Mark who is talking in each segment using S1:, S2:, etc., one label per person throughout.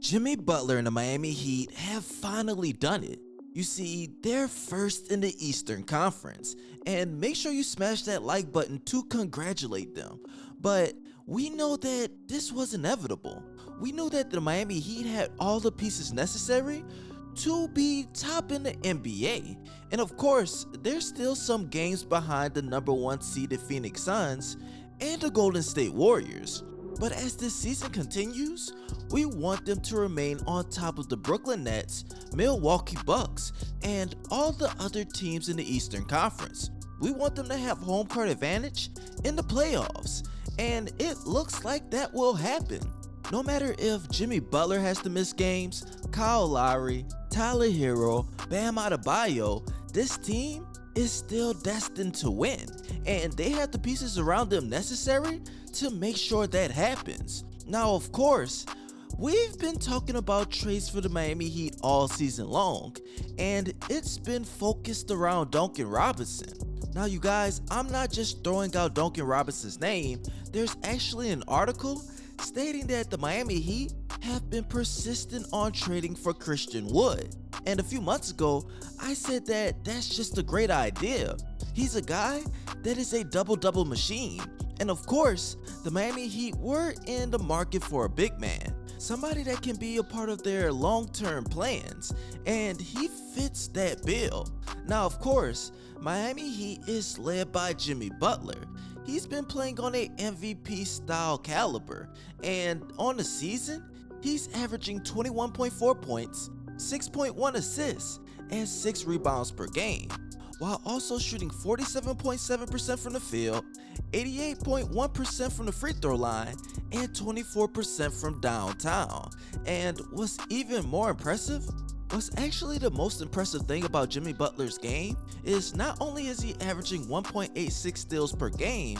S1: Jimmy Butler and the Miami Heat have finally done it. You see, they're first in the Eastern Conference, and make sure you smash that like button to congratulate them. But we know that this was inevitable. We knew that the Miami Heat had all the pieces necessary to be top in the NBA. And of course, there's still some games behind the #1 seeded Phoenix Suns and the Golden State Warriors. But as this season continues, we want them to remain on top of the Brooklyn Nets, Milwaukee Bucks, and all the other teams in the Eastern Conference. We want them to have home court advantage in the playoffs, and it looks like that will happen. No matter if Jimmy Butler has to miss games, Kyle Lowry, Tyler Herro, Bam Adebayo, this team is still destined to win, and they have the pieces around them necessary to make sure that happens. Now, of course, we've been talking about trades for the Miami Heat all season long, and it's been focused around Duncan Robinson. Now, you guys, I'm not just throwing out Duncan Robinson's name. There's actually an article stating that the Miami Heat have been persistent on trading for Christian Wood. And a few months ago, I said that that's just a great idea. He's a guy that is a double-double machine. And of course, the Miami Heat were in the market for a big man, somebody that can be a part of their long-term plans, and he fits that bill. Now, of course, Miami Heat is led by Jimmy Butler. He's been playing on a MVP style caliber, and on the season, he's averaging 21.4 points, 6.1 assists, and 6 rebounds per game, while also shooting 47.7% from the field, 88.1% from the free throw line, and 24% from downtown. And what's even more impressive, what's actually the most impressive thing about Jimmy Butler's game is not only is he averaging 1.86 steals per game,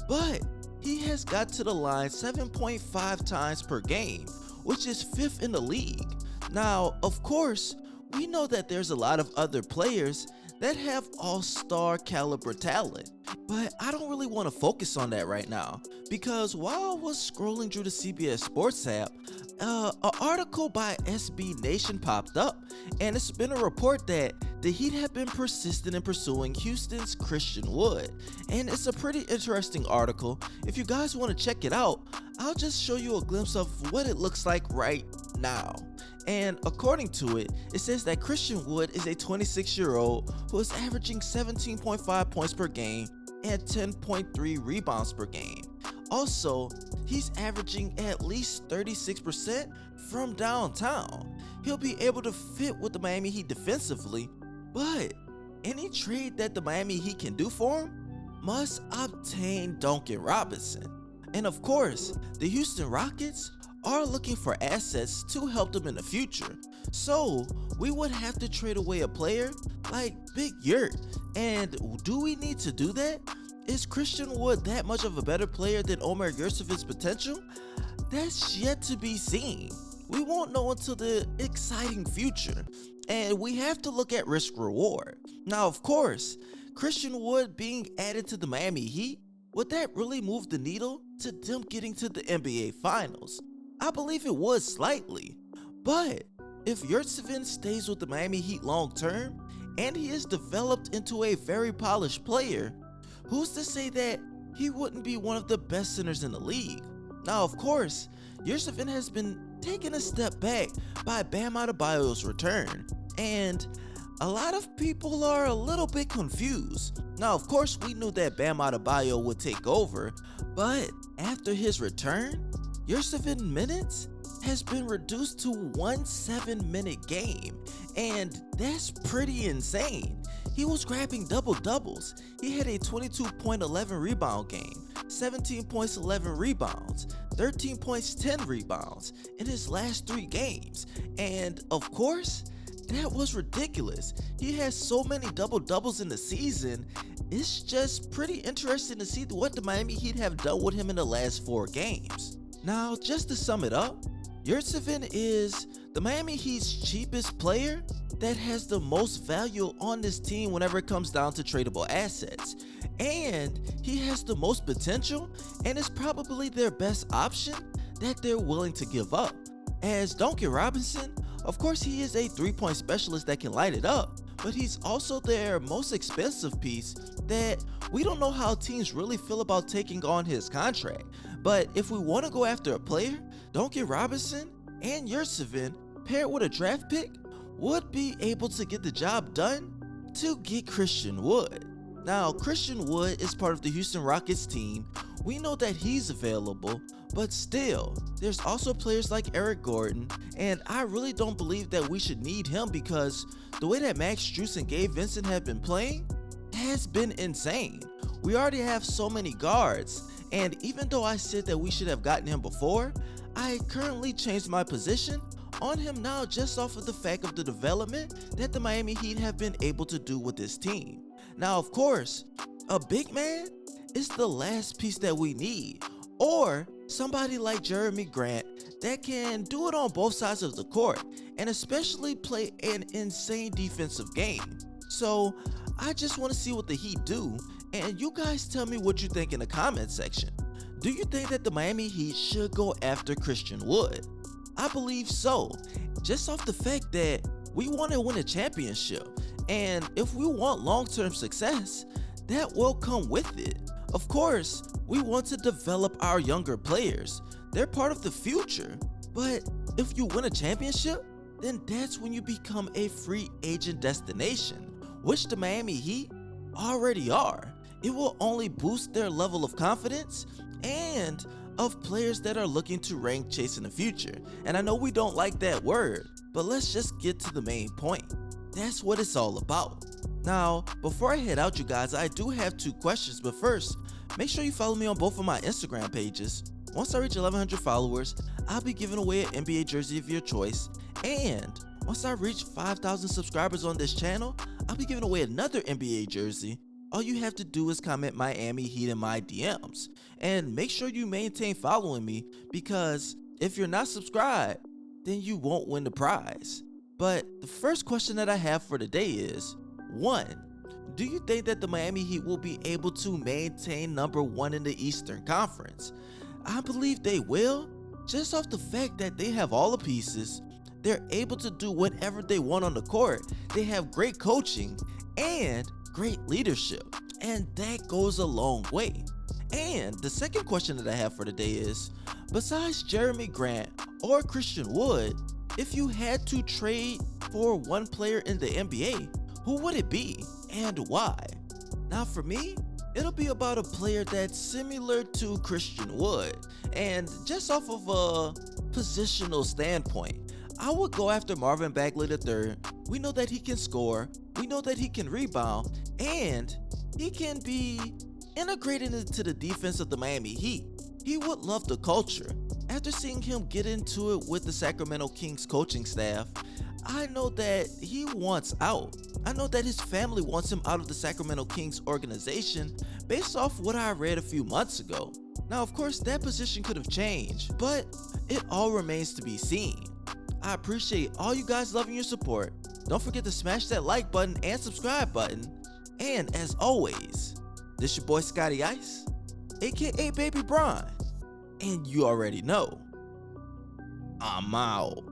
S1: but he has got to the line 7.5 times per game, which is 5th in the league. Now, of course, we know that there's a lot of other players that have all-star caliber talent, but I don't really want to focus on that right now, because while I was scrolling through the CBS Sports app, an article by SB Nation popped up, and it's been a report that the Heat have been persistent in pursuing Houston's Christian Wood, and it's a pretty interesting article. If you guys want to check it out, I'll just show you a glimpse of what it looks like right now. And according to it, it says that Christian Wood is a 26-year-old who is averaging 17.5 points per game and 10.3 rebounds per game. Also, he's averaging at least 36% from downtown. He'll be able to fit with the Miami Heat defensively, but any trade that the Miami Heat can do for him must obtain Duncan Robinson. And of course, the Houston Rockets are looking for assets to help them in the future. So we would have to trade away a player like Big Yurt. And do we need to do that? Is Christian Wood that much of a better player than Omer Yurtsevic's potential? That's yet to be seen. We won't know until the exciting future. And we have to look at risk reward. Now, of course, Christian Wood being added to the Miami Heat, would that really move the needle to them getting to the NBA Finals? I believe it would slightly, but if Yurtsevic stays with the Miami Heat long term and he is developed into a very polished player, who's to say that he wouldn't be one of the best centers in the league? Now, of course, Yurtsevic has been taken a step back by Bam Adebayo's return, and a lot of people are a little bit confused. Now, of course, we knew that Bam Adebayo would take over, but after his return, Yurtsevic minutes has been reduced to 1 7-minute game, and that's pretty insane. He was grabbing double-doubles. He had a 22.11 rebound game, 17 points, 11 rebounds, 13 points, 10 rebounds in his last 3 games. And of course, that was ridiculous. He has so many double-doubles in the season. It's just pretty interesting to see what the Miami Heat have done with him in the last 4 games. Now, just to sum it up, Yurtsevic is the Miami Heat's cheapest player that has the most value on this team whenever it comes down to tradable assets. And he has the most potential and is probably their best option that they're willing to give up. As Duncan Robinson, of course he is a 3-point specialist that can light it up, but he's also their most expensive piece that we don't know how teams really feel about taking on his contract. But if we want to go after a player, Duncan Robinson and Yurtseven paired with a draft pick would be able to get the job done to get Christian Wood. Now, Christian Wood is part of the Houston Rockets team. We know that he's available, but still, there's also players like Eric Gordon, and I really don't believe that we should need him because the way that Max Strus and Gabe Vincent have been playing has been insane. We already have so many guards, and even though I said that we should have gotten him before, I currently changed my position on him now just off of the fact of the development that the Miami Heat have been able to do with this team. Now, of course, a big man is the last piece that we need, or somebody like Jeremy Grant that can do it on both sides of the court and especially play an insane defensive game. So I just want to see what the Heat do, and you guys tell me what you think in the comment section. Do you think that the Miami Heat should go after Christian Wood? I believe so, just off the fact that we want to win a championship, and if we want long-term success, that will come with it. Of course, we want to develop our younger players. They're part of the future. But if you win a championship, then that's when you become a free agent destination, which the Miami Heat already are. It will only boost their level of confidence and of players that are looking to rank chase in the future. And I know we don't like that word, but let's just get to the main point. That's what it's all about. Now, before I head out, you guys, I do have 2 questions, but first, make sure you follow me on both of my Instagram pages. Once I reach 1,100 followers, I'll be giving away an NBA jersey of your choice, and once I reach 5,000 subscribers on this channel, I'll be giving away another NBA jersey. All you have to do is comment Miami Heat in my DMs, and make sure you maintain following me, because if you're not subscribed, then you won't win the prize. But the first question that I have for today is, 1. Do you think that the Miami Heat will be able to maintain number 1 in the Eastern Conference? I believe they will, just off the fact that they have all the pieces, they're able to do whatever they want on the court, they have great coaching and great leadership, and that goes a long way. And the second question that I have for today is, besides Jeremy Grant or Christian Wood, if you had to trade for one player in the NBA, who would it be and why? Now for me, it'll be about a player that's similar to Christian Wood, and just off of a positional standpoint, I would go after Marvin Bagley III. We know that he can score, we know that he can rebound, and he can be integrated into the defense of the Miami Heat. He would love the culture. After seeing him get into it with the Sacramento Kings coaching staff, I know that he wants out. I know that his family wants him out of the Sacramento Kings organization based off what I read a few months ago. Now, of course, that position could have changed, but it all remains to be seen. I appreciate all you guys loving your support. Don't forget to smash that like button and subscribe button. And as always, this your boy ScottyIce, aka Baby Bron, and you already know, I'm out.